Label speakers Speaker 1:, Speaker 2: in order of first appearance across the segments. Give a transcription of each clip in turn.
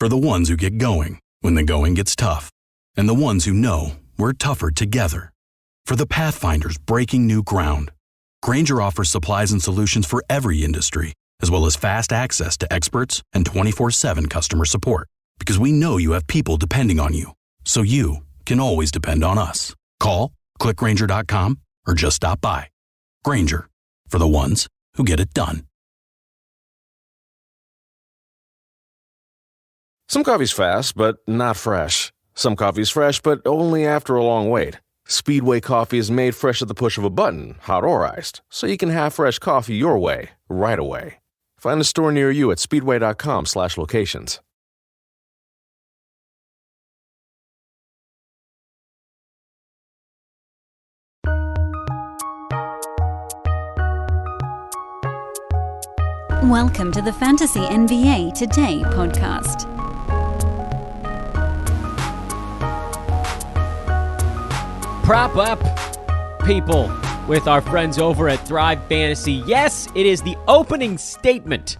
Speaker 1: For the ones who get going when the going gets tough. And the ones who know we're tougher together. For the Pathfinders breaking new ground. Grainger offers supplies and solutions for every industry, as well as fast access to experts and 24/7 customer support. Because we know you have people depending on you. So you can always depend on us. Call, click Grainger.com, or just stop by. Grainger, for the ones who get it done.
Speaker 2: Some coffee's fast, but not fresh. Some coffee's fresh, but only after a long wait. Speedway coffee is made fresh at the push of a button, hot or iced, so you can have fresh coffee your way, right away. Find a store near you at speedway.com/locations.
Speaker 3: Welcome to the Fantasy NBA Today podcast.
Speaker 4: Prop up, people, with our friends over at Thrive Fantasy. Yes, it is the opening statement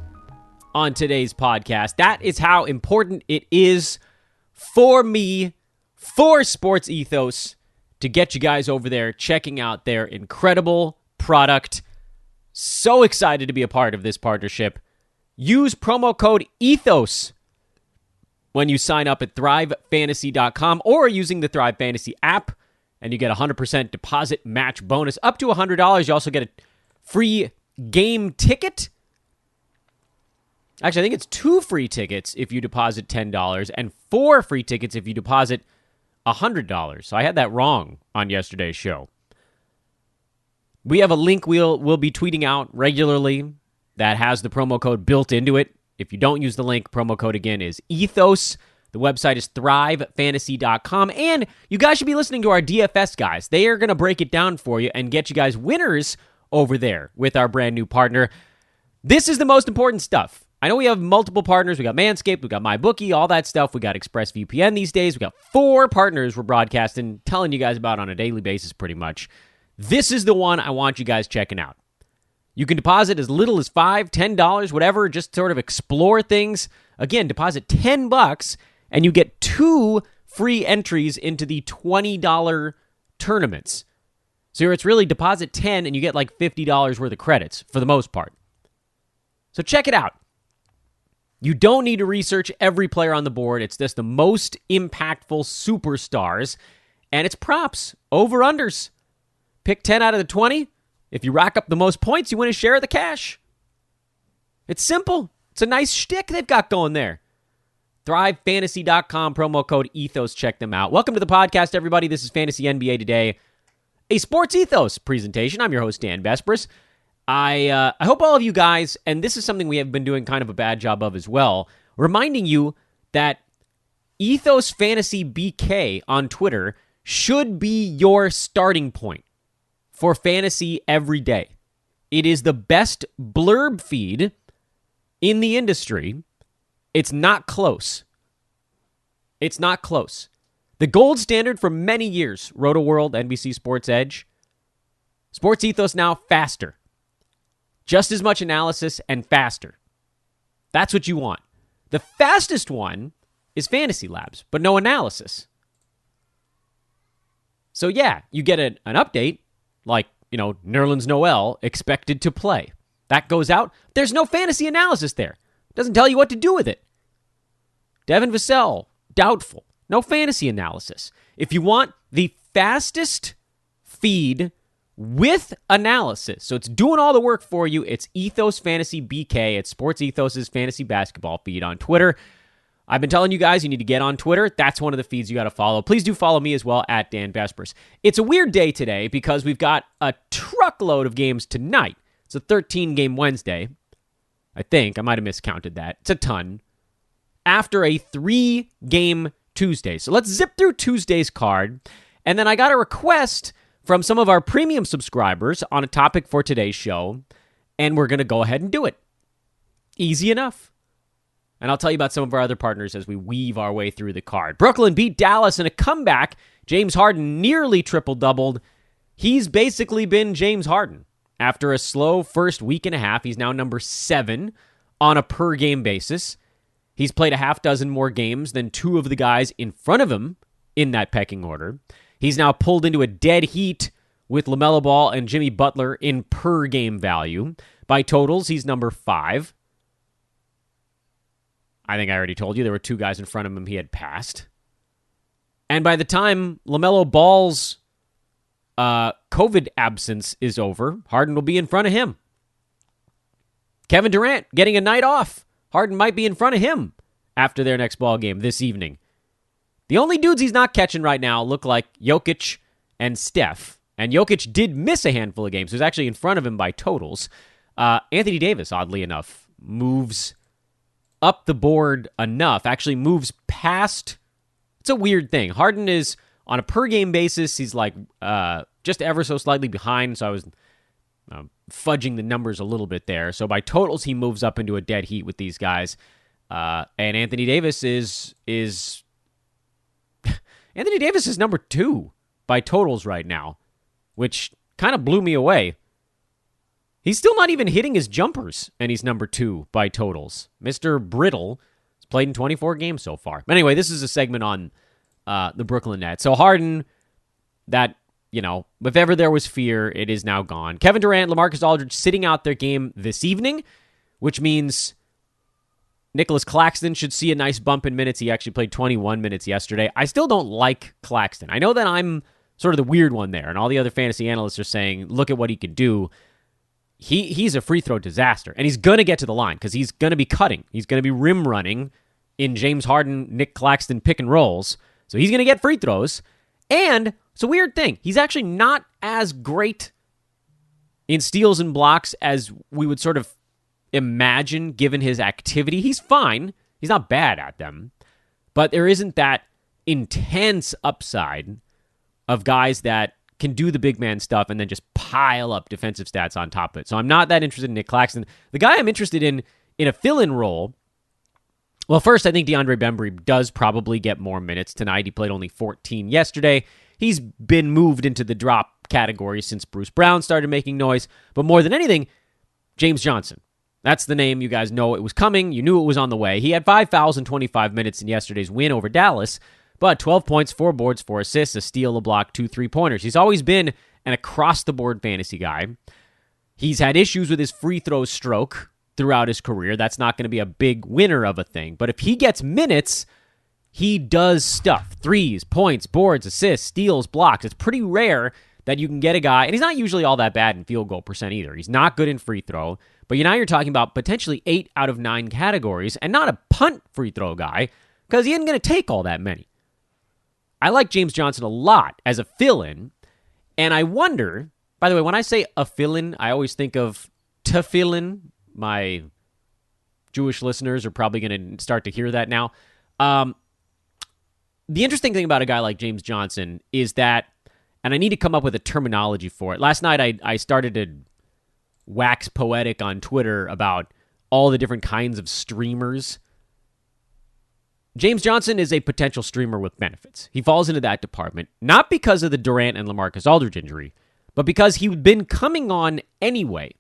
Speaker 4: on today's podcast. That is how important it is for me, for Sports Ethos, to get you guys over there checking out their incredible product. So excited to be a part of this partnership. Use promo code ETHOS when you sign up at thrivefantasy.com or using the Thrive Fantasy app, and you get a 100% deposit match bonus up to $100. You also get a free game ticket. Actually, I think it's 2 free tickets if you deposit $10 and 4 free tickets if you deposit $100. So I had that wrong on yesterday's show. We have a link we'll be tweeting out regularly that has the promo code built into it. If you don't use the link, promo code again is ETHOS. The website is thrivefantasy.com. And you guys should be listening to our DFS guys. They are going to break it down for you and get you guys winners over there with our brand new partner. This is the most important stuff. I know we have multiple partners. We got Manscaped, we got MyBookie, all that stuff. We got ExpressVPN these days. We got 4 partners we're broadcasting, telling you guys about on a daily basis pretty much. This is the one I want you guys checking out. You can deposit as little as $5, $10, whatever, just sort of explore things. Again, deposit $10 and you get 2 free entries into the $20 tournaments. So it's really deposit 10 and you get like $50 worth of credits for the most part. So check it out. You don't need to research every player on the board. It's just the most impactful superstars. And it's props, over-unders. Pick 10 out of the 20. If you rack up the most points, you win a share of the cash. It's simple. It's a nice shtick they've got going there. ThriveFantasy.com, promo code ETHOS. Check them out. Welcome to the podcast, everybody. This is Fantasy NBA Today, a Sports Ethos presentation. I'm your host, Dan Vespris. I hope all of you guys, and this is something we have been doing kind of a bad job of as well, reminding you that Ethos Fantasy BK on Twitter should be your starting point for fantasy every day. It is the best blurb feed in the industry. It's not close. It's not close. The gold standard for many years, RotoWorld, NBC Sports Edge. Sports Ethos now faster. Just as much analysis and faster. That's what you want. The fastest one is Fantasy Labs, but no analysis. So yeah, you get an update, like, Nerlens Noel expected to play. That goes out. There's no fantasy analysis there. Doesn't tell you what to do with it. Devin Vassell, doubtful. No fantasy analysis. If you want the fastest feed with analysis, so it's doing all the work for you, it's Ethos Fantasy BK. It's Sports Ethos' fantasy basketball feed on Twitter. I've been telling you guys you need to get on Twitter. That's one of the feeds you got to follow. Please do follow me as well at Dan Vespers. It's a weird day today because we've got a truckload of games tonight. It's a 13-game Wednesday. I think. I might have miscounted that. It's a ton. After a 3-game Tuesday. So let's zip through Tuesday's card. And then I got a request from some of our premium subscribers on a topic for today's show. And we're going to go ahead and do it. Easy enough. And I'll tell you about some of our other partners as we weave our way through the card. Brooklyn beat Dallas in a comeback. James Harden nearly triple-doubled. He's basically been James Harden. After a slow first week and a half, he's now number 7 on a per-game basis. He's played a half dozen more games than two of the guys in front of him in that pecking order. He's now pulled into a dead heat with LaMelo Ball and Jimmy Butler in per-game value. By totals, he's number 5. I think I already told you there were two guys in front of him he had passed. And by the time LaMelo Ball's COVID absence is over, Harden will be in front of him. Kevin Durant getting a night off. Harden might be in front of him after their next ball game this evening. The only dudes he's not catching right now look like Jokic and Steph. And Jokic did miss a handful of games. He was actually in front of him by totals. Anthony Davis, oddly enough, moves up the board enough, actually moves past. It's a weird thing. Harden is, on a per-game basis, he's like just ever so slightly behind, so I was fudging the numbers a little bit there. So by totals, he moves up into a dead heat with these guys. And Anthony Davis is Anthony Davis is number 2 by totals right now, which kind of blew me away. He's still not even hitting his jumpers, and he's number 2 by totals. Mr. Brittle has played in 24 games so far. But anyway, this is a segment on the Brooklyn Nets. So Harden, that, if ever there was fear, it is now gone. Kevin Durant, LaMarcus Aldridge sitting out their game this evening, which means Nicholas Claxton should see a nice bump in minutes. He actually played 21 minutes yesterday. I still don't like Claxton. I know that I'm sort of the weird one there, and all the other fantasy analysts are saying, look at what he can do. He's a free throw disaster, and he's going to get to the line because he's going to be cutting. He's going to be rim running in James Harden, Nick Claxton pick and rolls. So he's going to get free throws. And it's a weird thing. He's actually not as great in steals and blocks as we would sort of imagine given his activity. He's fine. He's not bad at them. But there isn't that intense upside of guys that can do the big man stuff and then just pile up defensive stats on top of it. So I'm not that interested in Nick Claxton. The guy I'm interested in a fill-in role, well, first, I think Deandre Bembry does probably get more minutes tonight. He played only 14 yesterday. He's been moved into the drop category since Bruce Brown started making noise. But more than anything, James Johnson. That's the name. You guys know it was coming. You knew it was on the way. He had 5 fouls in 25 minutes in yesterday's win over Dallas, but 12 points, 4 boards, 4 assists, a steal, a block, 2 3-pointers. He's always been an across-the-board fantasy guy. He's had issues with his free throw stroke throughout his career. That's not going to be a big winner of a thing. But if he gets minutes, he does stuff. Threes, points, boards, assists, steals, blocks. It's pretty rare that you can get a guy, and he's not usually all that bad in field goal percent either. He's not good in free throw, but now you're talking about potentially 8 out of 9 categories, and not a punt free throw guy, because he isn't going to take all that many. I like James Johnson a lot as a fill-in, and I wonder, by the way, when I say a fill-in, I always think of tefillin. My Jewish listeners are probably going to start to hear that now. The interesting thing about a guy like James Johnson is that, and I need to come up with a terminology for it. Last night, I started to wax poetic on Twitter about all the different kinds of streamers. James Johnson is a potential streamer with benefits. He falls into that department, not because of the Durant and LaMarcus Aldridge injury, but because he'd been coming on anyway.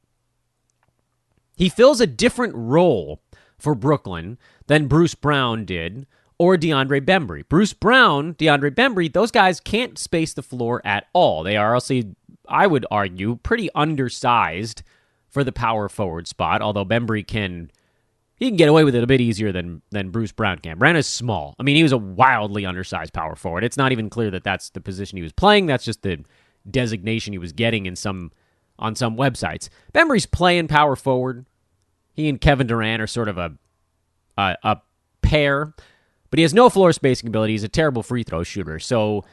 Speaker 4: He fills a different role for Brooklyn than Bruce Brown did or Deandre Bembry. Bruce Brown, Deandre Bembry, those guys can't space the floor at all. They are also, I would argue, pretty undersized for the power forward spot, although Bembry can get away with it a bit easier than Bruce Brown can. Brown is small. I mean, he was a wildly undersized power forward. It's not even clear that that's the position he was playing. That's just the designation he was getting on some websites. Bembry's playing power forward. He and Kevin Durant are sort of a pair, but he has no floor spacing ability. He's a terrible free throw shooter. So,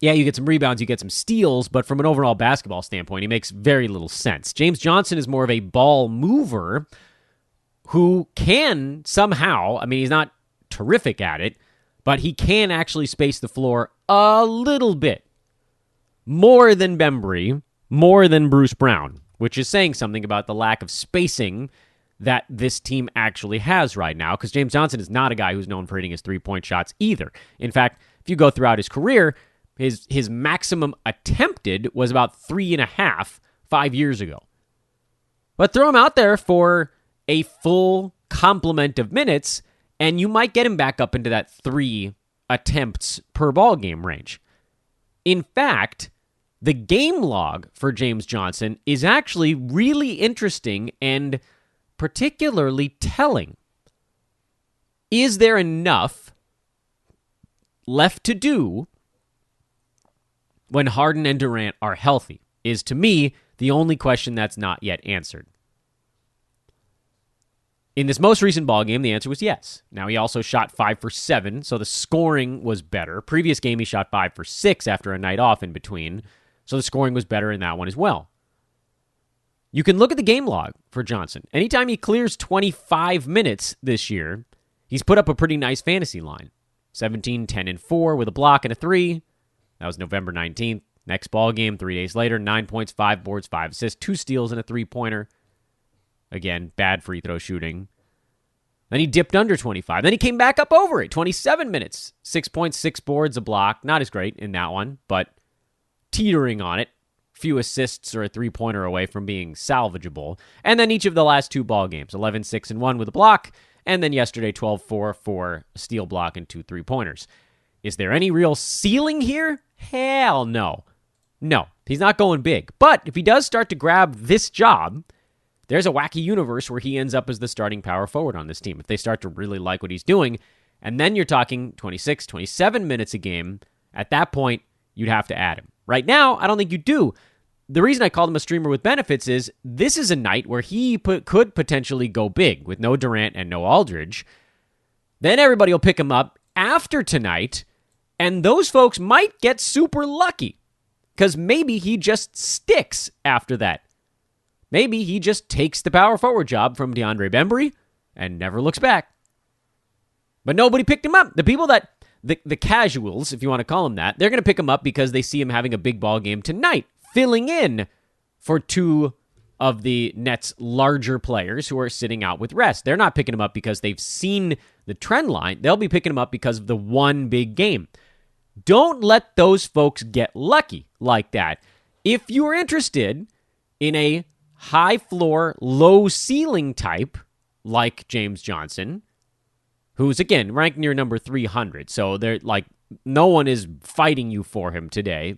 Speaker 4: yeah, you get some rebounds, you get some steals, but from an overall basketball standpoint, he makes very little sense. James Johnson is more of a ball mover who can somehow, I mean, he's not terrific at it, but he can actually space the floor a little bit. More than Bembry, more than Bruce Brown, which is saying something about the lack of spacing that this team actually has right now, because James Johnson is not a guy who's known for hitting his three-point shots either. In fact, if you go throughout his career, his maximum attempted was about 3.5 5 years ago. But throw him out there for a full complement of minutes, and you might get him back up into that 3 attempts per ball game range. In fact, the game log for James Johnson is actually really interesting and particularly telling. Is there enough left to do when Harden and Durant are healthy? Is, to me, the only question that's not yet answered. In this most recent ballgame, the answer was yes. Now, he also shot 5 for 7, so the scoring was better. Previous game, he shot 5 for 6 after a night off in between, so the scoring was better in that one as well. You can look at the game log for Johnson. Anytime he clears 25 minutes this year, he's put up a pretty nice fantasy line. 17, 10, and 4 with a block and a 3. That was November 19th. Next ball game, 3 days later, 9 points, 5 boards, 5 assists, 2 steals, and a 3-pointer. Again, bad free throw shooting. Then he dipped under 25. Then he came back up over it. 27 minutes, 6 points, 6 boards, a block. Not as great in that one, but teetering on it. Few assists or a 3-pointer away from being salvageable. And then each of the last 2 ball games, 11, 6, and 1 with a block. And then yesterday, 12, 4 for a steal, block, and 2 3-pointers. Is there any real ceiling here? Hell no. No, he's not going big. But if he does start to grab this job, there's a wacky universe where he ends up as the starting power forward on this team. If they start to really like what he's doing, and then you're talking 26, 27 minutes a game, at that point, you'd have to add him. Right now, I don't think you do. The reason I called him a streamer with benefits is this is a night where he could potentially go big with no Durant and no Aldridge. Then everybody will pick him up after tonight, and those folks might get super lucky because maybe he just sticks after that. Maybe he just takes the power forward job from Deandre Bembry and never looks back. But nobody picked him up. The people that, the casuals, if you want to call them that, they're going to pick him up because they see him having a big ball game tonight, filling in for 2 of the Nets' larger players who are sitting out with rest. They're not picking him up because they've seen the trend line. They'll be picking him up because of the one big game. Don't let those folks get lucky like that. If you are interested in a high floor, low ceiling type like James Johnson, who's again ranked near number 300, so they're like no one is fighting you for him today.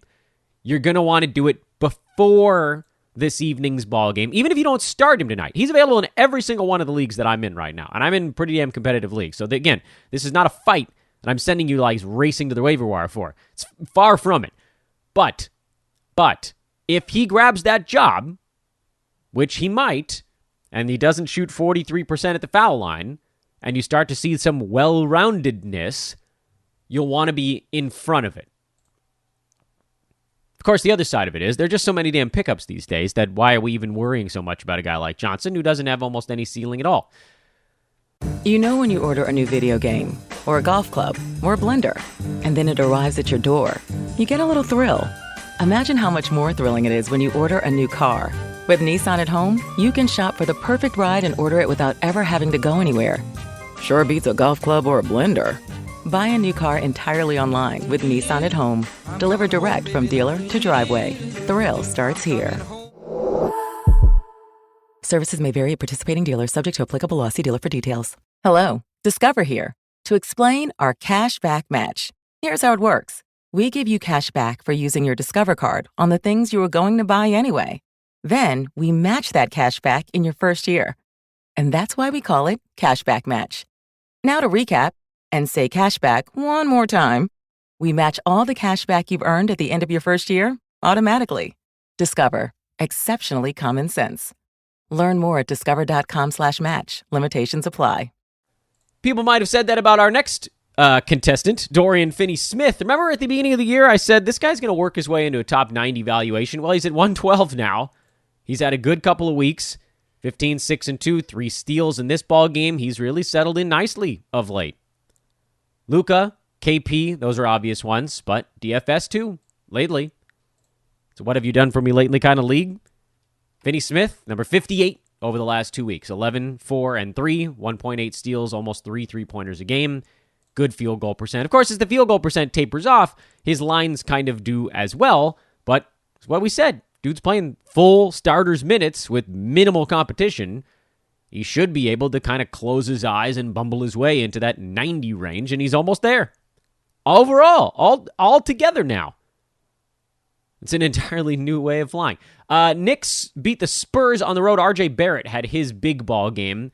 Speaker 4: You're going to want to do it before this evening's ball game, even if you don't start him tonight. He's available in every single one of the leagues that I'm in right now, and I'm in pretty damn competitive leagues. So again, this is not a fight that I'm sending you like racing to the waiver wire for. It's far from it. But if he grabs that job, which he might, and he doesn't shoot 43% at the foul line, and you start to see some well-roundedness, you'll want to be in front of it. Of course, the other side of it is there are just so many damn pickups these days that why are we even worrying so much about a guy like Johnson who doesn't have almost any ceiling at all?
Speaker 5: You know when you order a new video game, or a golf club, or a blender, and then it arrives at your door, you get a little thrill. Imagine how much more thrilling it is when you order a new car. With Nissan at home, you can shop for the perfect ride and order it without ever having to go anywhere. Sure beats a golf club or a blender. Buy a new car entirely online with Nissan at home. Delivered direct from dealer to driveway. Thrill starts here. Services may vary at participating dealers, subject to applicable law. See dealer for details. Hello, Discover here to explain our cash back match. Here's how it works. We give you cash back for using your Discover card on the things you were going to buy anyway. Then we match that cash back in your first year. And that's why we call it Cashback Match. Now to recap and say cashback one more time. We match all the cash back you've earned at the end of your first year automatically. Discover. Exceptionally common sense. Learn more at discover.com/match. Limitations apply.
Speaker 4: People might have said that about our next contestant, Dorian Finney Smith. Remember at the beginning of the year, I said this guy's going to work his way into a top 90 valuation. Well, he's at 112 now. He's had a good couple of weeks. 15, 6, and 2, 3 steals in this ball game. He's really settled in nicely of late. Luka, KP, those are obvious ones, but DFS too, lately. So what have you done for me lately kind of league? Finney Smith, number 58 over the last 2 weeks. 11, 4, and 3, 1.8 steals, almost 3 3-pointers a game. Good field goal percent. Of course, as the field goal percent tapers off, his lines kind of do as well, but it's what we said. Dude's playing full starters minutes with minimal competition. he should be able to kind of close his eyes and bumble his way into that 90 range, and he's almost there. Overall, all together now. It's an entirely new way of flying. Knicks beat the Spurs on the road. RJ Barrett had his big ball game,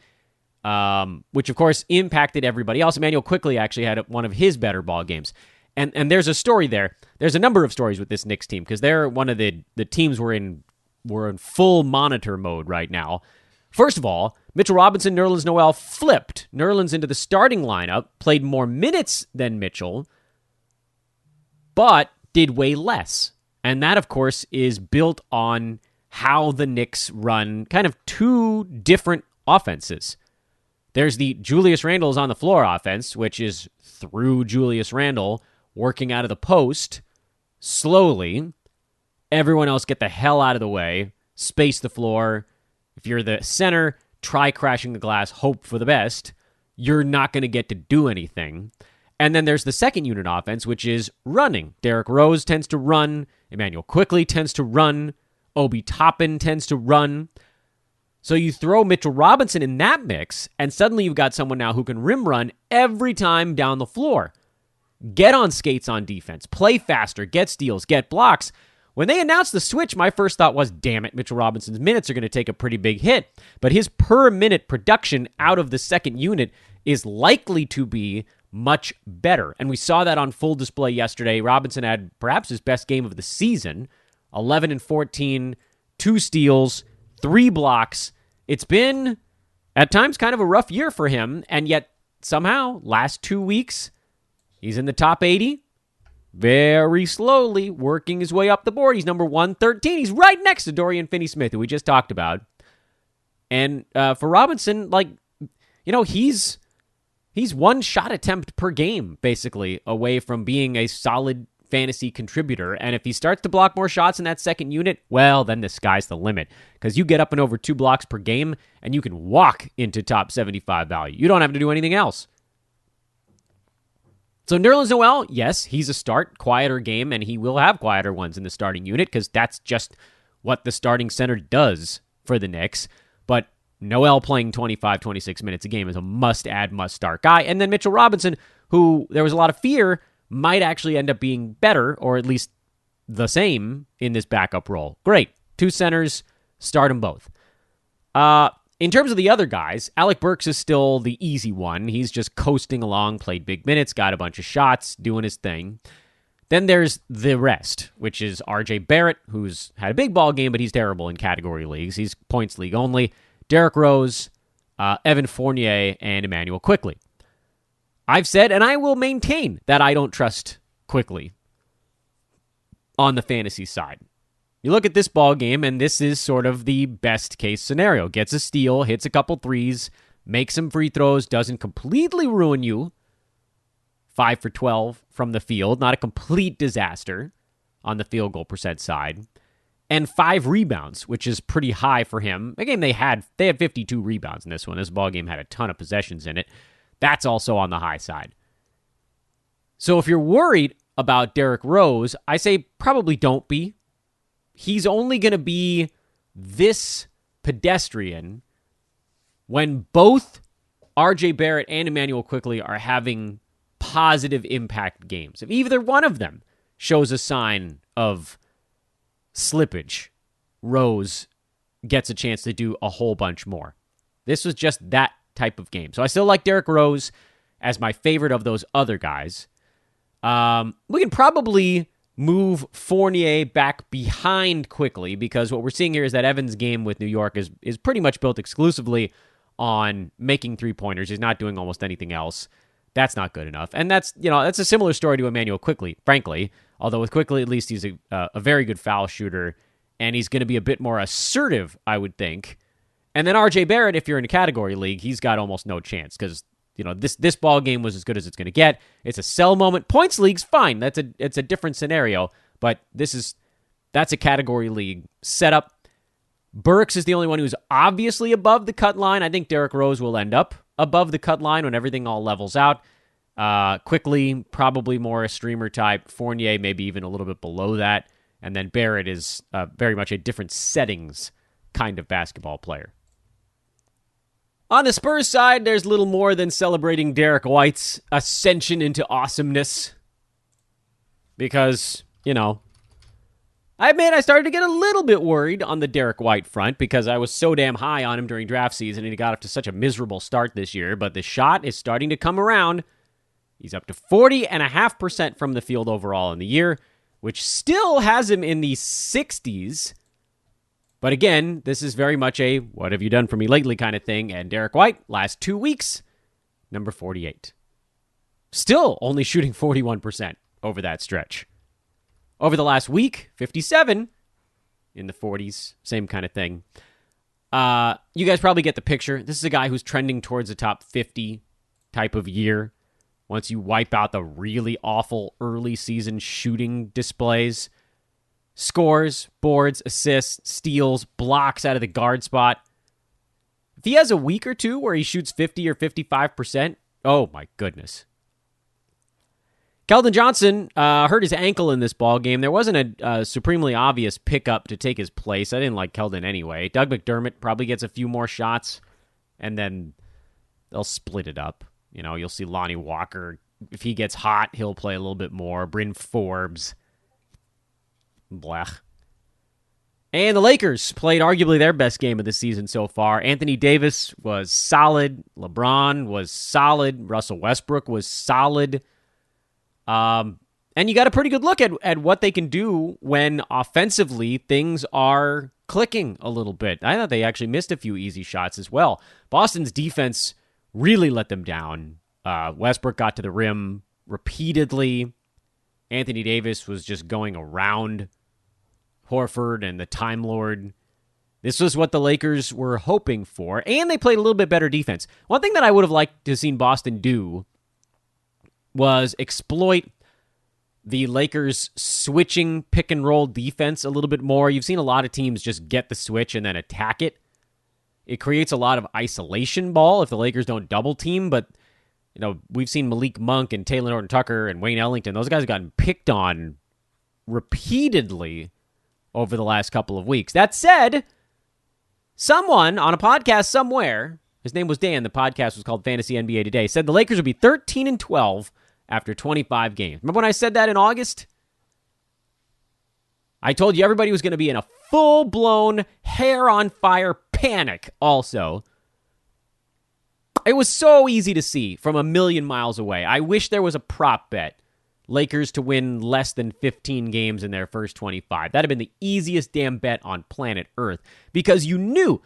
Speaker 4: which, of course, impacted everybody else. Emmanuel Quickley actually had one of his better ball games. And there's a story there. There's a number of stories with this Knicks team because they're one of the teams we're in full monitor mode right now. First of all, Mitchell Robinson, Nerlens Noel flipped Nerlens into the starting lineup, played more minutes than Mitchell, but did way less. And that, of course, is built on how the Knicks run kind of two different offenses. There's the Julius Randle's on the floor offense, which is through Julius Randle, working out of the post slowly. Everyone else get the hell out of the way, space the floor. If you're the center, try crashing the glass, hope for the best. You're not going to get to do anything. And then there's the second unit offense, which is running. Derrick Rose tends to run. Emmanuel Quickley tends to run. Obi Toppin tends to run. So you throw Mitchell Robinson in that mix, and suddenly you've got someone now who can rim run every time down the floor. Get on skates on defense. Play faster. Get steals. Get blocks. When they announced the switch, my first thought was, damn it, Mitchell Robinson's minutes are going to take a pretty big hit. But his per-minute production out of the second unit is likely to be much better. And we saw that on full display yesterday. Robinson had perhaps his best game of the season. 11 and 14, 2 steals, 3 blocks. It's been, at times, kind of a rough year for him. And yet, somehow, last 2 weeks, he's in the top 80. Very slowly working his way up the board. He's number 113. He's right next to Dorian Finney Smith, who we just talked about. And for Robinson, he's one shot attempt per game, basically, away from being a solid fantasy contributor. And if he starts to block more shots in that second unit, well, then the sky's the limit. Because you get up and over 2 blocks per game, and you can walk into top 75 value. You don't have to do anything else. So Nerlens Noel, yes, he's a start, quieter game, and he will have quieter ones in the starting unit because that's just what the starting center does for the Knicks. But Noel playing 25, 26 minutes a game is a must-add, must-start guy. And then Mitchell Robinson, who there was a lot of fear might actually end up being better, or at least the same in this backup role. Great. 2 centers, start them both. In terms of the other guys, Alec Burks is still the easy one. He's just coasting along, played big minutes, got a bunch of shots, doing his thing. Then there's the rest, which is RJ Barrett, who's had a big ball game, but he's terrible in category leagues. He's points league only. Derrick Rose, Evan Fournier, and Emmanuel Quickley. I've said, and I will maintain, that I don't trust Quickley on the fantasy side. You look at this ball game, and this is sort of the best case scenario. Gets a steal, hits a couple threes, makes some free throws, doesn't completely ruin you. 5 for 12 from the field, not a complete disaster on the field goal percent side. And 5 rebounds, which is pretty high for him. Again, they had 52 rebounds in this one. This ball game had a ton of possessions in it. That's also on the high side. So if you're worried about Derrick Rose, I say probably don't be. He's only going to be this pedestrian when both RJ Barrett and Emmanuel Quickley are having positive impact games. If either one of them shows a sign of slippage, Rose gets a chance to do a whole bunch more. This was just that type of game. So I still like Derrick Rose as my favorite of those other guys. We can probably move Fournier back behind Quickley because what we're seeing here is that Evans' game with New York is pretty much built exclusively on making three-pointers. He's not doing almost anything else. That's not good enough. And that's a similar story to Emmanuel Quickley, frankly. Although with Quickley, at least he's a very good foul shooter, and he's going to be a bit more assertive, I would think. And then RJ Barrett, if you're in a category league, he's got almost no chance because this ball game was as good as it's going to get. It's a sell moment. Points league's fine. It's a different scenario, but that's a category league setup. Burks is the only one who's obviously above the cut line. I think Derrick Rose will end up above the cut line when everything all levels out. Quickley, probably more a streamer type. Fournier, maybe even a little bit below that. And then Barrett is very much a different settings kind of basketball player. On the Spurs side, there's little more than celebrating Derrick White's ascension into awesomeness. Because, I admit I started to get a little bit worried on the Derrick White front because I was so damn high on him during draft season and he got off to such a miserable start this year. But the shot is starting to come around. He's up to 40.5% from the field overall in the year, which still has him in the 60s. But again, this is very much a what have you done for me lately kind of thing. And Derrick White, last 2 weeks, number 48. Still only shooting 41% over that stretch. Over the last week, 57 in the 40s. Same kind of thing. You guys probably get the picture. This is a guy who's trending towards the top 50 type of year. Once you wipe out the really awful early season shooting displays. Scores, boards, assists, steals, blocks out of the guard spot. If he has a week or two where he shoots 50 or 55%, oh my goodness. Keldon Johnson hurt his ankle in this ball game. There wasn't a supremely obvious pickup to take his place. I didn't like Keldon anyway. Doug McDermott probably gets a few more shots, and then they'll split it up. You'll see Lonnie Walker. If he gets hot, he'll play a little bit more. Bryn Forbes. Blech. And the Lakers played arguably their best game of the season so far. Anthony Davis was solid. LeBron was solid. Russell Westbrook was solid. And you got a pretty good look at what they can do when offensively things are clicking a little bit. I thought they actually missed a few easy shots as well. Boston's defense really let them down. Westbrook got to the rim repeatedly. Anthony Davis was just going around Horford and the Time Lord. This was what the Lakers were hoping for, and they played a little bit better defense. One thing that I would have liked to have seen Boston do was exploit the Lakers' switching pick-and-roll defense a little bit more. You've seen a lot of teams just get the switch and then attack it. It creates a lot of isolation ball if the Lakers don't double-team, but we've seen Malik Monk and Taylor Norton Tucker and Wayne Ellington. Those guys have gotten picked on repeatedly over the last couple of weeks. That said, someone on a podcast somewhere, his name was Dan, the podcast was called Fantasy NBA Today, said the Lakers would be 13-12 after 25 games. Remember when I said that in August? I told you everybody was going to be in a full-blown hair-on-fire panic also. It was so easy to see from a million miles away. I wish there was a prop bet. Lakers to win less than 15 games in their first 25. That'd have been the easiest damn bet on planet Earth because you knew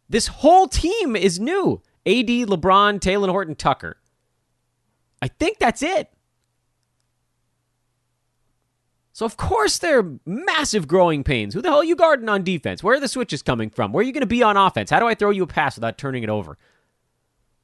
Speaker 4: this whole team is new. AD, LeBron, Taylor Horton, Tucker. I think that's it. So, of course, there are massive growing pains. Who the hell are you guarding on defense? Where are the switches coming from? Where are you going to be on offense? How do I throw you a pass without turning it over?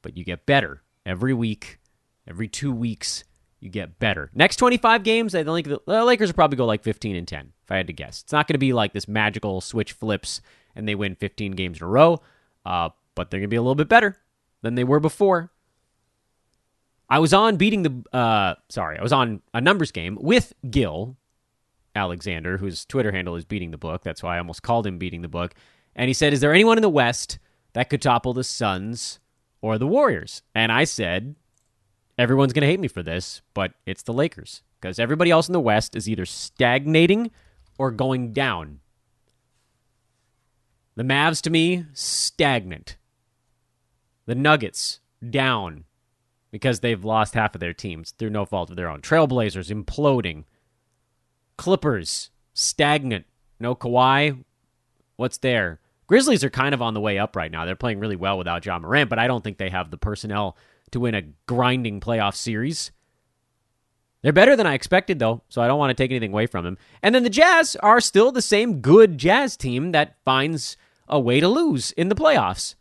Speaker 4: But you get better every week, every 2 weeks. You get better. Next 25 games, I think the Lakers will probably go like 15-10, if I had to guess. It's not going to be like this magical switch flips and they win 15 games in a row, but they're going to be a little bit better than they were before. I was on a numbers game with Gil Alexander, whose Twitter handle is Beating the Book. That's why I almost called him Beating the Book. And he said, is there anyone in the West that could topple the Suns or the Warriors? And I said, everyone's going to hate me for this, but it's the Lakers. Because everybody else in the West is either stagnating or going down. The Mavs, to me, stagnant. The Nuggets, down. Because they've lost half of their teams through no fault of their own. Trailblazers, imploding. Clippers, stagnant. No Kawhi. What's there? Grizzlies are kind of on the way up right now. They're playing really well without Ja Morant, but I don't think they have the personnel to win a grinding playoff series. They're better than I expected, though, so I don't want to take anything away from them. And then the Jazz are still the same good Jazz team that finds a way to lose in the playoffs.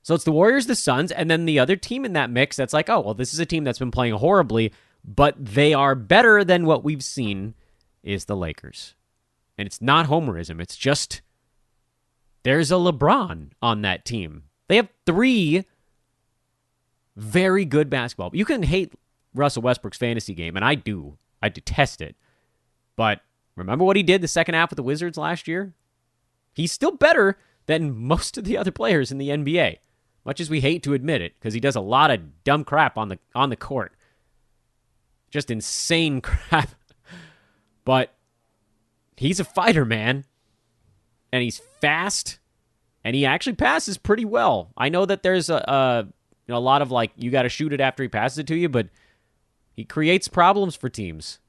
Speaker 4: So it's the Warriors, the Suns, and then the other team in that mix that's like, oh, well, this is a team that's been playing horribly, but they are better than what we've seen is the Lakers. And it's not homerism. It's just there's a LeBron on that team. They have 3 very good basketball. You can hate Russell Westbrook's fantasy game, and I do. I detest it. But remember what he did the second half with the Wizards last year? He's still better than most of the other players in the NBA. much as we hate to admit it, because he does a lot of dumb crap on the court. Just insane crap. But he's a fighter, man. And he's fast. And he actually passes pretty well. I know that there's a lot of you got to shoot it after he passes it to you, but he creates problems for teams.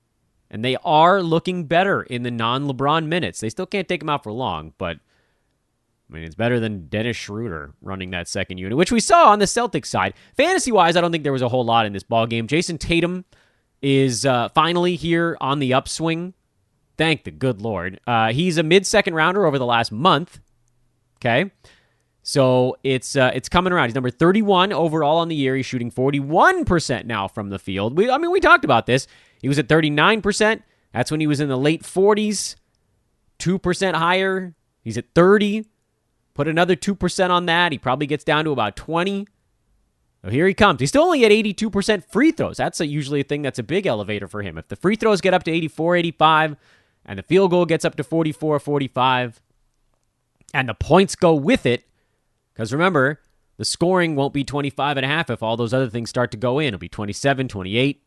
Speaker 4: And they are looking better in the non-LeBron minutes. They still can't take him out for long, but it's better than Dennis Schroeder running that second unit, which we saw on the Celtics side. Fantasy-wise, I don't think there was a whole lot in this ballgame. Jason Tatum is finally here on the upswing. Thank the good Lord. He's a mid-second rounder over the last month. Okay? So it's coming around. He's number 31 overall on the year. He's shooting 41% now from the field. We talked about this. He was at 39%. That's when he was in the late 40s. 2% higher. He's at 30. Put another 2% on that. He probably gets down to about 20. So here he comes. He's still only at 82% free throws. That's usually a thing that's a big elevator for him. If the free throws get up to 84, 85, and the field goal gets up to 44, 45, and the points go with it, because remember, the scoring won't be 25.5 if all those other things start to go in. It'll be 27, 28.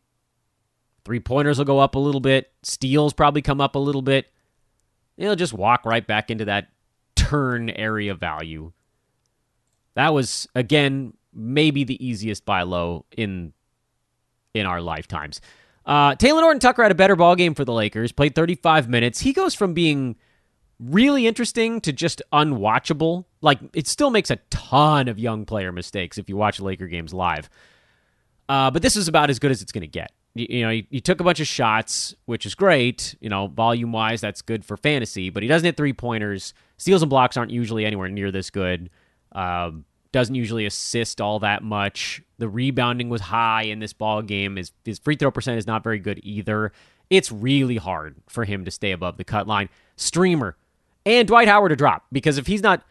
Speaker 4: Three-pointers will go up a little bit. Steals probably come up a little bit. He'll just walk right back into that turn area value. That was, again, maybe the easiest buy low in our lifetimes. Taylor Norton Tucker had a better ball game for the Lakers. Played 35 minutes. He goes from being really interesting to just unwatchable. It still makes a ton of young player mistakes if you watch Laker games live. But this is about as good as it's going to get. He took a bunch of shots, which is great. Volume-wise, that's good for fantasy. But he doesn't hit three-pointers. Steals and blocks aren't usually anywhere near this good. Doesn't usually assist all that much. The rebounding was high in this ball game. His free throw percent is not very good either. It's really hard for him to stay above the cut line. Streamer. And Dwight Howard to drop. Because if he's not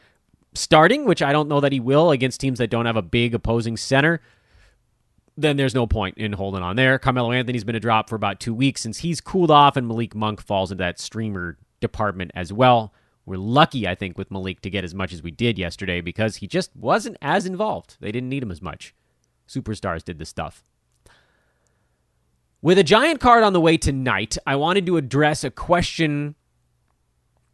Speaker 4: starting, which I don't know that he will against teams that don't have a big opposing center, then there's no point in holding on there. Carmelo Anthony's been a drop for about 2 weeks since he's cooled off, and Malik Monk falls into that streamer department as well. We're lucky, I think, with Malik to get as much as we did yesterday because he just wasn't as involved. They didn't need him as much. Superstars did the stuff. With a giant card on the way tonight, I wanted to address a question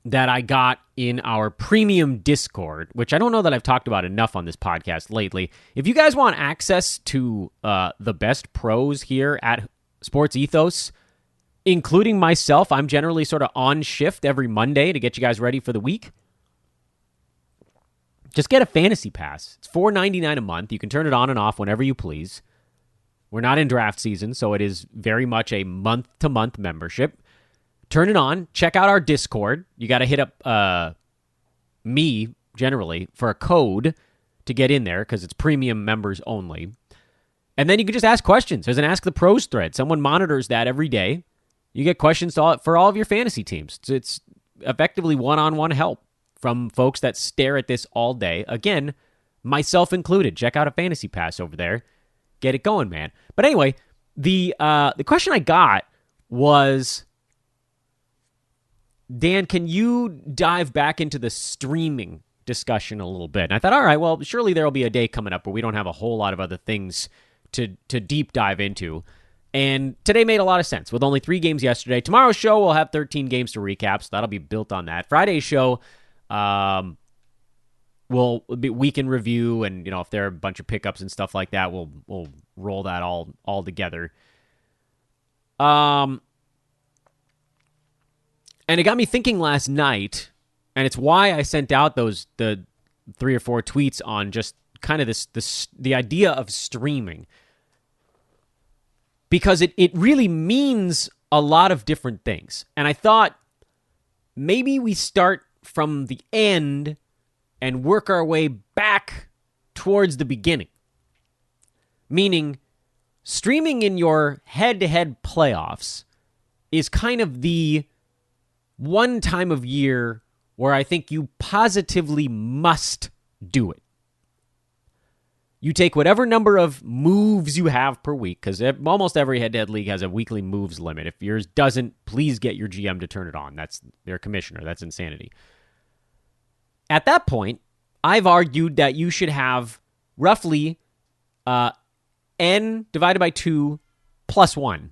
Speaker 4: that I got in our premium Discord, which I don't know that I've talked about enough on this podcast lately. If you guys want access to the best pros here at Sports Ethos, including myself, I'm generally sort of on shift every Monday to get you guys ready for the week. Just get a fantasy pass. It's $4.99 a month. You can turn it on and off whenever you please. We're not in draft season, so it is very much a month-to-month membership. Turn it on. Check out our Discord. You got to hit up me, generally, for a code to get in there because it's premium members only. And then you can just ask questions. There's an Ask the Pros thread. Someone monitors that every day. You get questions for all of your fantasy teams. It's effectively one-on-one help from folks that stare at this all day. Again, myself included. Check out a fantasy pass over there. Get it going, man. But anyway, the question I got was, Dan, can you dive back into the streaming discussion a little bit? And I thought, all right, well, surely there will be a day coming up where we don't have a whole lot of other things to deep dive into. And today made a lot of sense with only 3 games yesterday. Tomorrow's show, we'll have 13 games to recap, so that'll be built on that. Friday's show, will be week in review, and if there are a bunch of pickups and stuff like that, we'll roll that all together. And it got me thinking last night, and it's why I sent out the 3 or 4 tweets on just kind of the idea of streaming. Because it really means a lot of different things. And I thought maybe we start from the end and work our way back towards the beginning. Meaning, streaming in your head-to-head playoffs is kind of the one time of year where I think you positively must do it. You take whatever number of moves you have per week, because almost every head-to-head league has a weekly moves limit. If yours doesn't, please get your GM to turn it on. That's their commissioner. That's insanity. At that point, I've argued that you should have roughly n divided by 2 plus 1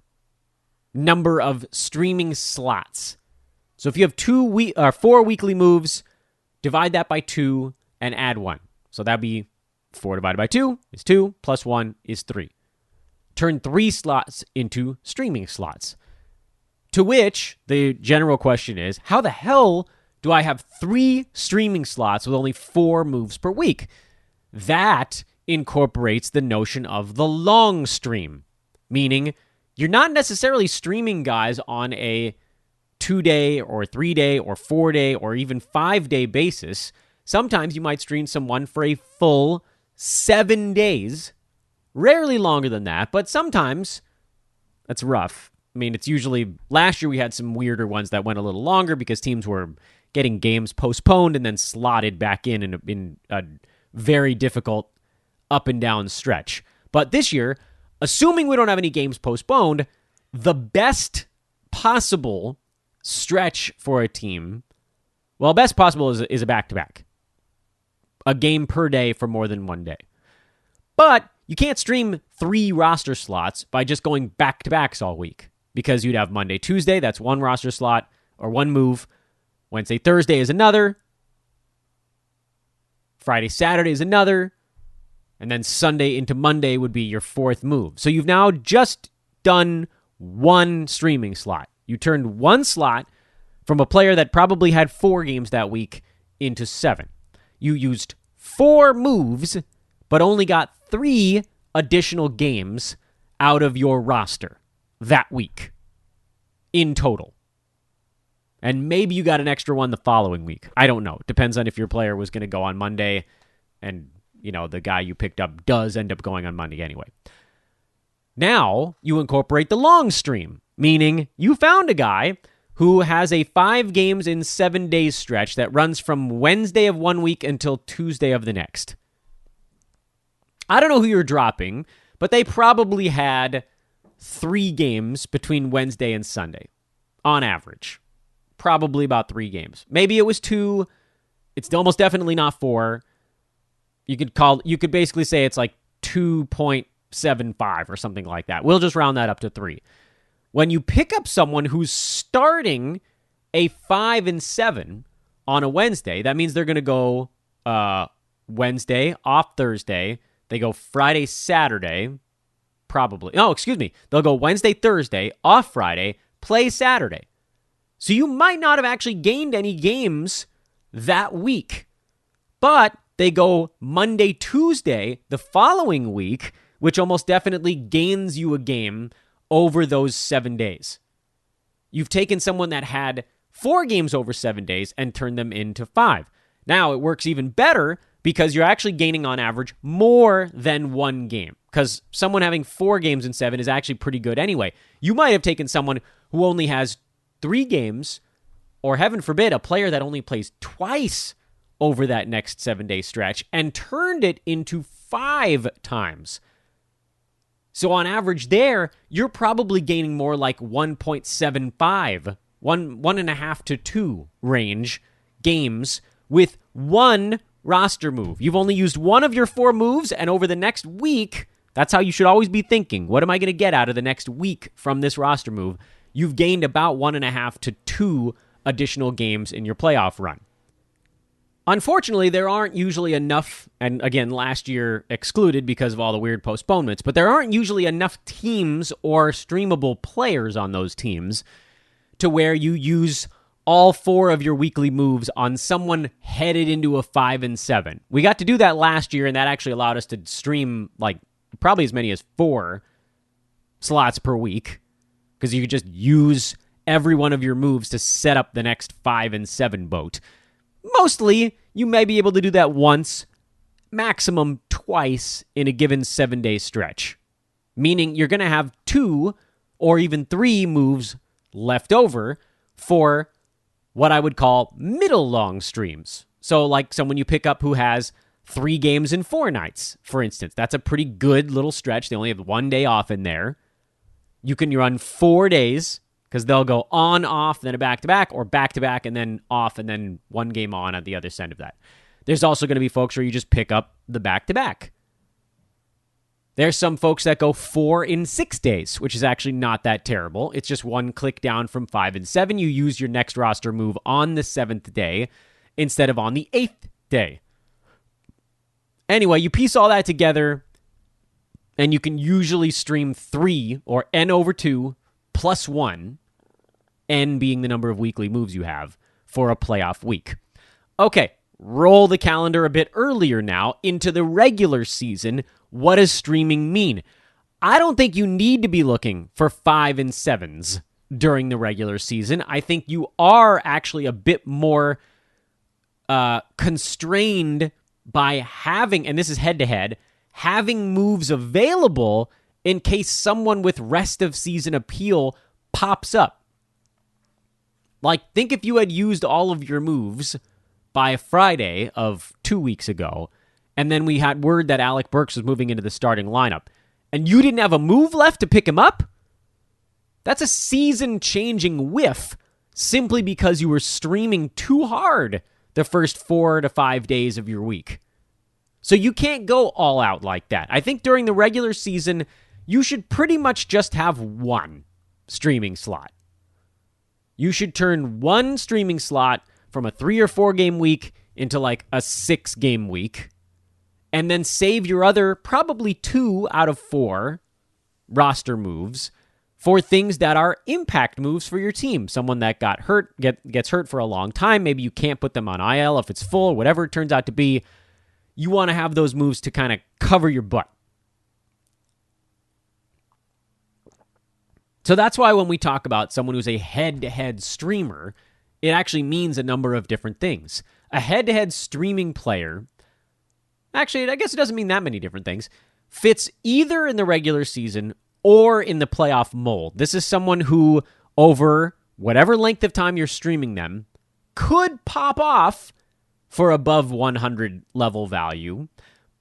Speaker 4: number of streaming slots. So if you have 4 weekly moves, divide that by 2 and add 1. So that'd be 4 divided by 2 is 2, plus 1 is 3. Turn 3 slots into streaming slots. To which the general question is, how the hell do I have 3 streaming slots with only 4 moves per week? That incorporates the notion of the long stream, meaning you're not necessarily streaming guys on a 2-day or 3-day or 4-day or even 5-day basis. Sometimes you might stream someone for a full 7 days, rarely longer than that, but sometimes that's rough. I mean, it's usually, last year we had some weirder ones that went a little longer because teams were getting games postponed and then slotted back in a very difficult up and down stretch. But this year, assuming we don't have any games postponed, the best possible stretch for a team, well, best possible is a back-to-back. A game per day for more than 1 day. But you can't stream 3 roster slots by just going back-to-backs all week, because you'd have Monday, Tuesday, that's 1 roster slot or 1 move. Wednesday, Thursday is another. Friday, Saturday is another. And then Sunday into Monday would be your 4th move. So you've now just done 1 streaming slot. You turned 1 slot from a player that probably had 4 games that week into 7. You used 4 moves, but only got 3 additional games out of your roster that week in total. And maybe you got an extra one the following week. I don't know. Depends on if your player was going to go on Monday and, the guy you picked up does end up going on Monday anyway. Now you incorporate the long stream, meaning you found a guy who has a 5 games in 7 days stretch that runs from Wednesday of one week until Tuesday of the next. I don't know who you're dropping, but they probably had 3 games between Wednesday and Sunday on average. Probably about 3 games. Maybe it was 2. It's almost definitely not 4. You could basically say it's like 2.75 or something like that. We'll just round that up to 3. When you pick up someone who's starting a 5 and 7 on a Wednesday, that means they're going to go Wednesday, off Thursday. They go Friday, Saturday, probably. No, excuse me. They'll go Wednesday, Thursday, off Friday, play Saturday. So you might not have actually gained any games that week. But they go Monday, Tuesday, the following week, which almost definitely gains you a game over those 7 days. You've taken someone that had 4 games over 7 days and turned them into 5. Now, it works even better because you're actually gaining on average more than 1 game, because someone having 4 games in 7 is actually pretty good anyway. You might have taken someone who only has 3 games, or heaven forbid, a player that only plays twice over that next 7-day stretch and turned it into 5 times. So on average there, you're probably gaining more like 1.75, 1.5 to 2 range games with 1 roster move. You've only used 1 of your 4 moves, and over the next week, that's how you should always be thinking. What am I going to get out of the next week from this roster move? You've gained about 1.5 to 2 additional games in your playoff run. Unfortunately, there aren't usually enough, and again, last year excluded because of all the weird postponements, but there aren't usually enough teams or streamable players on those teams to where you use all 4 of your weekly moves on someone headed into a 5 and 7. We got to do that last year, and that actually allowed us to stream like probably as many as 4 slots per week, because you could just use every one of your moves to set up the next 5 and 7 boat. Mostly, you may be able to do that once, maximum twice in a given 7-day stretch. Meaning you're going to have 2 or even 3 moves left over for what I would call middle long streams. So like someone you pick up who has 3 games in 4 nights, for instance. That's a pretty good little stretch. They only have 1 day off in there. You can run 4 days, because they'll go on, off, then a back-to-back, or back-to-back, and then off, and then 1 game on at the other end of that. There's also going to be folks where you just pick up the back-to-back. There's some folks that go 4 in 6 days, which is actually not that terrible. It's just one click down from 5 and 7. You use your next roster move on the 7th day instead of on the 8th day. Anyway, you piece all that together, and you can usually stream 3 or n over 2 plus 1, n being the number of weekly moves you have for a playoff week. Okay, roll the calendar a bit earlier now into the regular season. What does streaming mean? I don't think you need to be looking for 5 and 7s during the regular season. I think you are actually a bit more constrained by having, and this is head-to-head, having moves available in case someone with rest of season appeal pops up. Like, think if you had used all of your moves by Friday of 2 weeks ago, and then we had word that Alec Burks was moving into the starting lineup, and you didn't have a move left to pick him up? That's a season-changing whiff simply because you were streaming too hard the first 4 to 5 days of your week. So you can't go all out like that. I think during the regular season, you should pretty much just have one streaming slot. You should turn one streaming slot from a 3 or 4 game week into like a 6 game week, and then save your other probably 2 out of 4 roster moves for things that are impact moves for your team. Someone that got hurt, gets hurt for a long time. Maybe you can't put them on IL if it's full, whatever it turns out to be. You want to have those moves to kind of cover your butt. So that's why when we talk about someone who's a head-to-head streamer, it actually means a number of different things. A head-to-head streaming player, actually, I guess it doesn't mean that many different things, fits either in the regular season or in the playoff mold. This is someone who, over whatever length of time you're streaming them, could pop off for above 100 level value,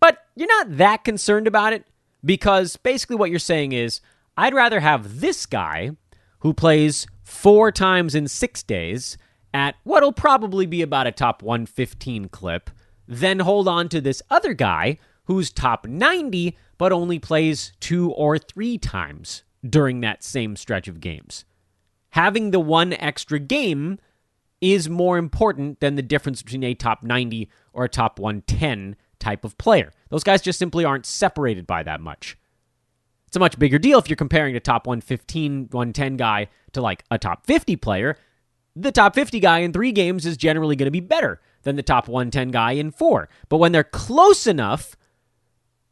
Speaker 4: but you're not that concerned about it because basically what you're saying is, I'd rather have this guy who plays 4 times in 6 days at what'll probably be about a top 115 clip than hold on to this other guy who's top 90 but only plays 2 or 3 times during that same stretch of games. Having the one extra game is more important than the difference between a top 90 or a top 110 type of player. Those guys just simply aren't separated by that much. It's a much bigger deal if you're comparing a top 115, 110 guy to like a top 50 player. The top 50 guy in 3 games is generally going to be better than the top 110 guy in 4. But when they're close enough,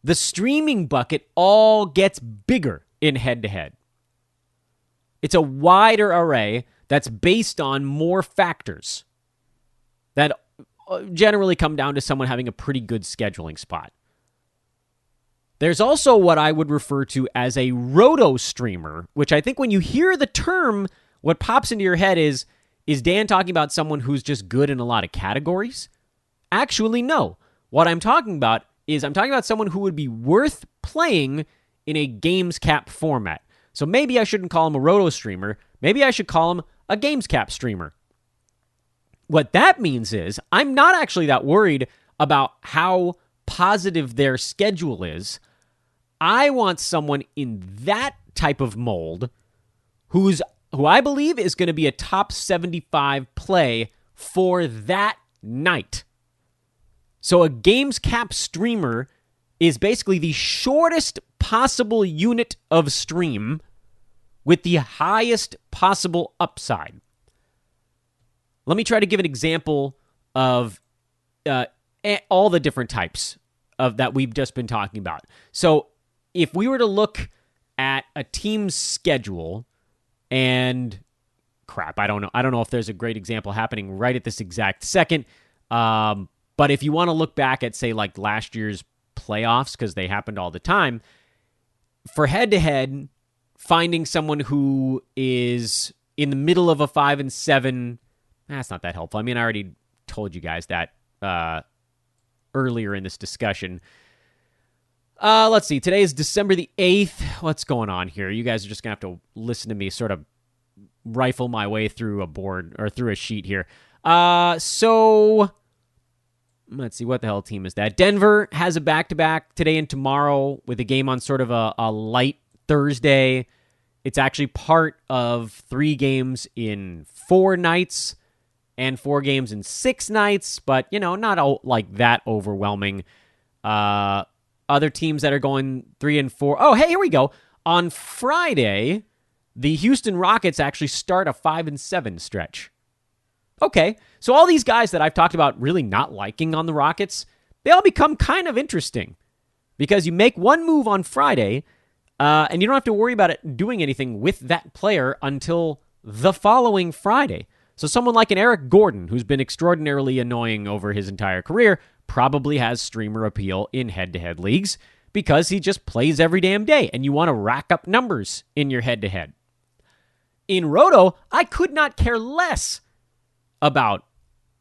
Speaker 4: the streaming bucket all gets bigger in head-to-head. It's a wider array that's based on more factors that generally come down to someone having a pretty good scheduling spot. There's also what I would refer to as a roto streamer, which I think when you hear the term, what pops into your head is Dan talking about someone who's just good in a lot of categories? Actually, no. What I'm talking about is I'm talking about someone who would be worth playing in a games cap format. So maybe I shouldn't call him a roto streamer. Maybe I should call him a games cap streamer. What that means is I'm not actually that worried about how positive their schedule is. I want someone in that type of mold who I believe is going to be a top 75 play for that night. So a games cap streamer is basically the shortest possible unit of stream with the highest possible upside. Let me try to give an example of all the different types of that we've just been talking about. So if we were to look at a team's schedule and I don't know if there's a great example happening right at this exact second. But if you want to look back at, say, like last year's playoffs, because they happened all the time, for head-to-head, finding someone who is in the middle of a 5 and 7, that's not that helpful. I mean, I already told you guys that earlier in this discussion. Let's see. Today is December the 8th. What's going on here? You guys are just going to have to listen to me sort of rifle my way through a board or through a sheet here. So Let's see, what the hell team is that? Denver has a back-to-back today and tomorrow with a game on sort of a light Thursday. It's actually part of 3 games in 4 nights and 4 games in 6 nights, but, not like that overwhelming. Other teams that are going 3 and 4. Oh, hey, here we go. On Friday, the Houston Rockets actually start a 5-7 stretch. Okay, so all these guys that I've talked about really not liking on the Rockets, they all become kind of interesting because you make one move on Friday, and you don't have to worry about it doing anything with that player until the following Friday. So someone like an Eric Gordon, who's been extraordinarily annoying over his entire career, probably has streamer appeal in head-to-head leagues because he just plays every damn day, and you want to rack up numbers in your head-to-head. In Roto, I could not care less about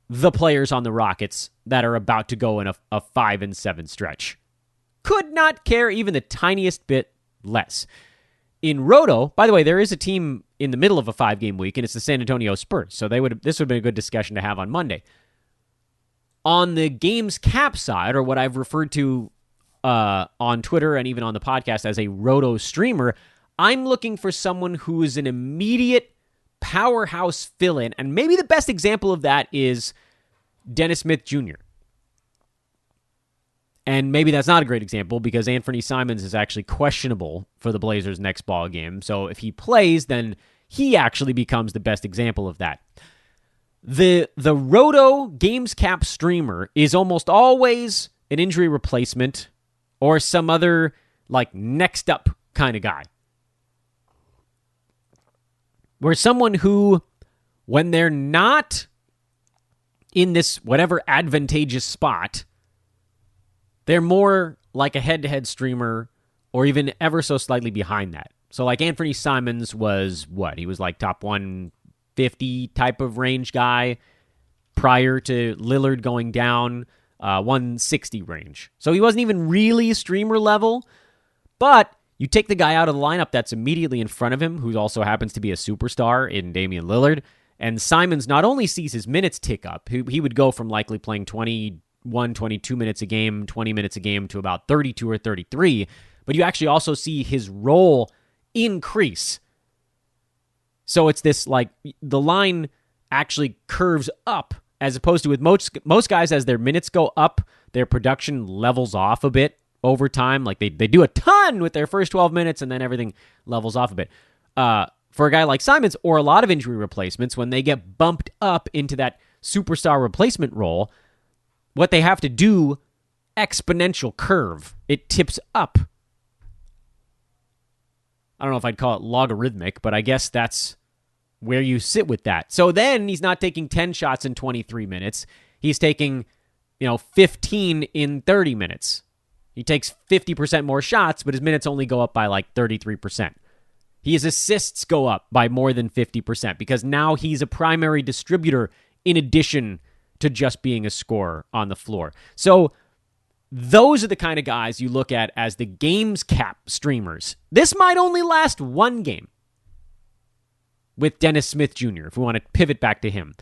Speaker 4: the players on the Rockets that are about to go in a 5-7 stretch. Could not care even the tiniest bit less. In Roto, by the way, there is a team in the middle of a 5-game week, and it's the San Antonio Spurs, so this would have been a good discussion to have on Monday. On the games cap side, or what I've referred to on Twitter and even on the podcast as a Roto streamer, I'm looking for someone who is an immediate powerhouse fill-in, and maybe the best example of that is Dennis Smith Jr. And maybe that's not a great example because Anthony Simons is actually questionable for the Blazers' next ball game. So if he plays, then he actually becomes the best example of that. The Roto games cap streamer is almost always an injury replacement or some other like next up kind of guy. Where someone who, when they're not in this whatever advantageous spot, they're more like a head-to-head streamer or even ever so slightly behind that. So like Anthony Simons was what? He was like top 150 type of range guy prior to Lillard going down, 160 range. So he wasn't even really streamer level, but you take the guy out of the lineup that's immediately in front of him, who also happens to be a superstar in Damian Lillard, and Simons not only sees his minutes tick up, he would go from likely playing 21, 22 minutes a game, 20 minutes a game to about 32 or 33, but you actually also see his role increase. So it's this, like, the line actually curves up, as opposed to with most guys, as their minutes go up, their production levels off a bit over time. Like they do a ton with their first 12 minutes and then everything levels off a bit. For a guy like Simons or a lot of injury replacements, when they get bumped up into that superstar replacement role, what they have to do, exponential curve. It tips up. I don't know if I'd call it logarithmic, but I guess that's where you sit with that. So then he's not taking 10 shots in 23 minutes. He's taking, 15 in 30 minutes. He takes 50% more shots, but his minutes only go up by like 33%. His assists go up by more than 50% because now he's a primary distributor in addition to just being a scorer on the floor. So those are the kind of guys you look at as the games cap streamers. This might only last one game with Dennis Smith Jr., if we want to pivot back to him.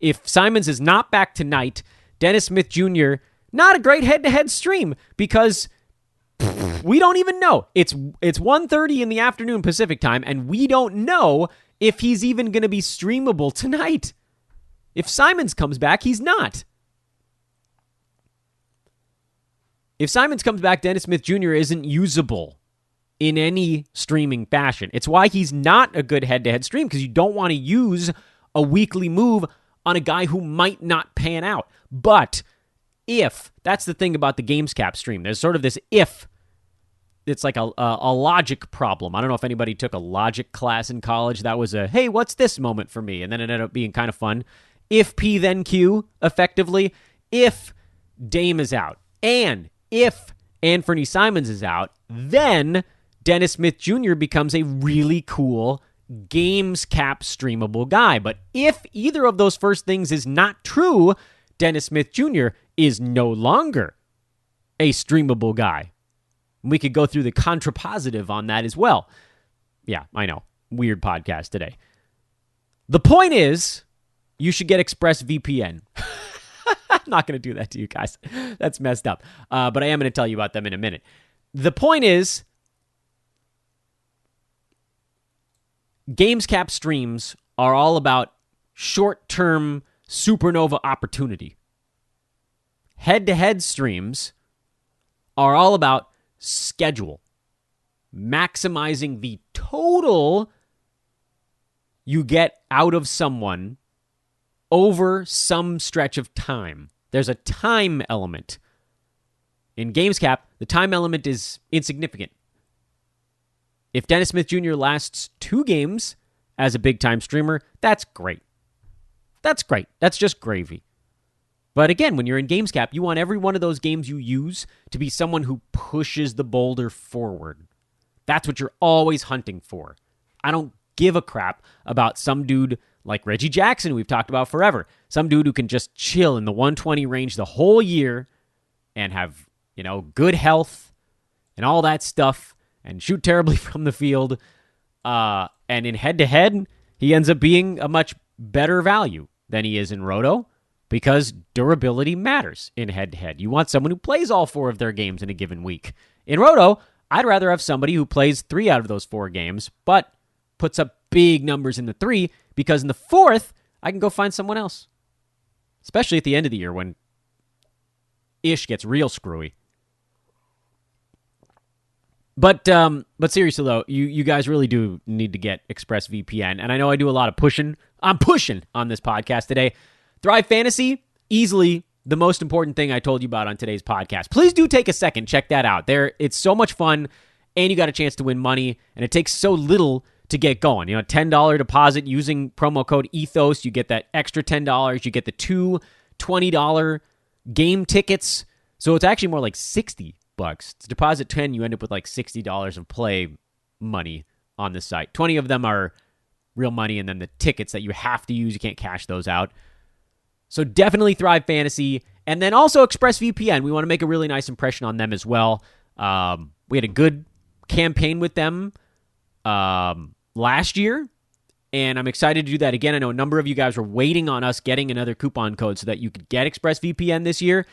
Speaker 4: If Simons is not back tonight, Dennis Smith Jr., not a great head-to-head stream because we don't even know. It's 1:30 in the afternoon Pacific time, and we don't know if he's even going to be streamable tonight. If Simons comes back, he's not. If Simons comes back, Dennis Smith Jr. isn't usable in any streaming fashion. It's why he's not a good head-to-head stream, because you don't want to use a weekly move on a guy who might not pan out. But if, that's the thing about the games cap stream, there's sort of this if. It's like a logic problem. I don't know if anybody took a logic class in college. That was a, hey, what's this moment for me? And then it ended up being kind of fun. If P, then Q, effectively. If Dame is out, and if Anthony Simons is out, then Dennis Smith Jr. becomes a really cool games cap streamable guy. But if either of those first things is not true, Dennis Smith Jr. is no longer a streamable guy. We could go through the contrapositive on that as well. Yeah, I know. Weird podcast today. The point is, you should get ExpressVPN. not going to do that to you guys. That's messed up. But I am going to tell you about them in a minute. The point is, GamesCap streams are all about short-term supernova opportunity. Head-to-head streams are all about schedule, maximizing the total you get out of someone over some stretch of time. There's a time element. In GamesCap, the time element is insignificant. If Dennis Smith Jr. lasts 2 games as a big-time streamer, that's great. That's great. That's just gravy. But again, when you're in GamesCap, you want every one of those games you use to be someone who pushes the boulder forward. That's what you're always hunting for. I don't give a crap about some dude like Reggie Jackson, we've talked about forever. Some dude who can just chill in the 120 range the whole year and have, good health and all that stuff and shoot terribly from the field. And in head-to-head, he ends up being a much better value than he is in Roto because durability matters in head-to-head. You want someone who plays all 4 of their games in a given week. In Roto, I'd rather have somebody who plays 3 out of those 4 games, but puts up big numbers in the 3, because in the 4th, I can go find someone else. Especially at the end of the year when ish gets real screwy. But seriously though, you guys really do need to get ExpressVPN. And I know I do a lot of pushing. I'm pushing on this podcast today. Thrive Fantasy, easily the most important thing I told you about on today's podcast. Please do take a second, check that out. It's so much fun, and you got a chance to win money, and it takes so little to get going. $10 deposit using promo code ETHOS. You get that extra $10. You get the 2 $20 game tickets. So it's actually more like $60. It's deposit 10, you end up with like $60 of play money on the site. 20 of them are real money, and then the tickets that you have to use, you can't cash those out. So definitely Thrive Fantasy. And then also ExpressVPN. We want to make a really nice impression on them as well. We had a good campaign with them last year, and I'm excited to do that again. I know a number of you guys were waiting on us getting another coupon code so that you could get ExpressVPN this year,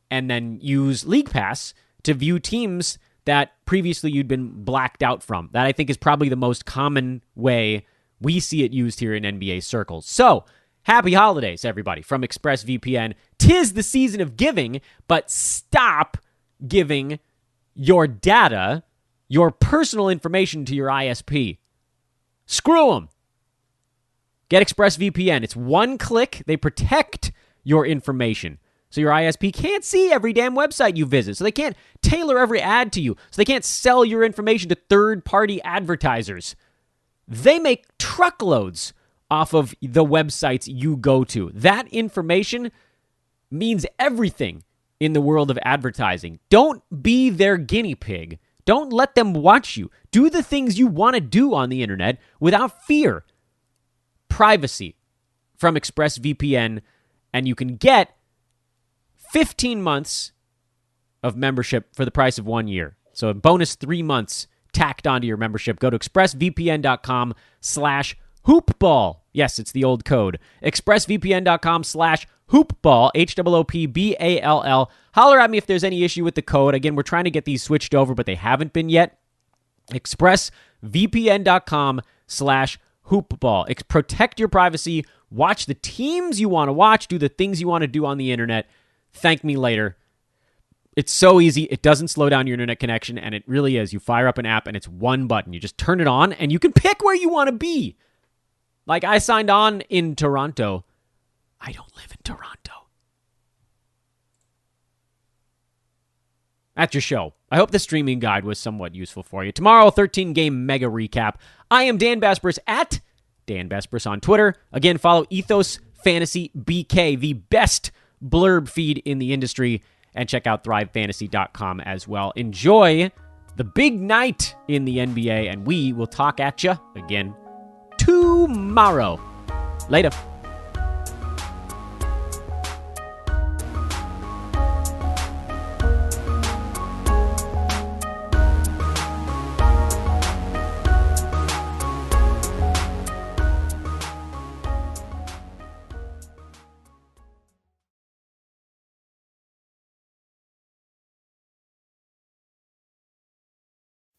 Speaker 4: and then use League Pass to view teams that previously you'd been blacked out from. That, I think, is probably the most common way we see it used here in NBA circles. So, happy holidays, everybody, from ExpressVPN. 'Tis the season of giving, but stop giving your data, your personal information to your ISP. Screw them. Get ExpressVPN. It's one click. They protect your information. So your ISP can't see every damn website you visit. So they can't tailor every ad to you. So they can't sell your information to third-party advertisers. They make truckloads off of the websites you go to. That information means everything in the world of advertising. Don't be their guinea pig. Don't let them watch you. Do the things you want to do on the internet without fear. Privacy from ExpressVPN, and you can get 15 months of membership for the price of 1 year. So a bonus 3 months tacked onto your membership. Go to expressvpn.com/hoopball. Yes, it's the old code. expressvpn.com/hoopball, HOOPBALL. Holler at me if there's any issue with the code. Again, we're trying to get these switched over, but they haven't been yet. expressvpn.com/hoopball. Protect your privacy. Watch the teams you want to watch. Do the things you want to do on the internet. Thank me later. It's so easy. It doesn't slow down your internet connection, and it really is. You fire up an app, and it's one button. You just turn it on, and you can pick where you want to be. Like, I signed on in Toronto. I don't live in Toronto. That's your show. I hope the streaming guide was somewhat useful for you. Tomorrow, 13-game mega recap. I am Dan Besbris at Dan Besbris on Twitter. Again, follow Ethos Fantasy BK, the best blurb feed in the industry, and check out thrivefantasy.com as well. Enjoy the big night in the NBA, and we will talk at you again tomorrow. Later.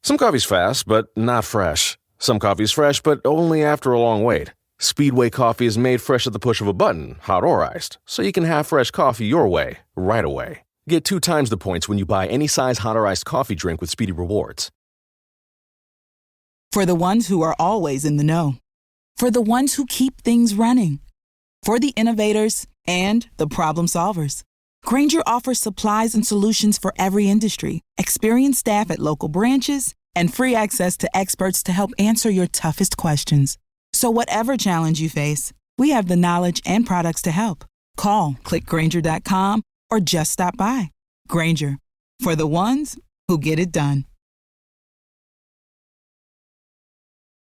Speaker 2: Some coffee's fast, but not fresh. Some coffee's fresh, but only after a long wait. Speedway Coffee is made fresh at the push of a button, hot or iced, so you can have fresh coffee your way, right away. Get 2 times the points when you buy any size hot or iced coffee drink with Speedy Rewards.
Speaker 6: For the ones who are always in the know. For the ones who keep things running. For the innovators and the problem solvers. Grainger offers supplies and solutions for every industry, experienced staff at local branches, and free access to experts to help answer your toughest questions. So whatever challenge you face, we have the knowledge and products to help. Call, clickgrainger.com, or just stop by. Grainger, for the ones who get it done.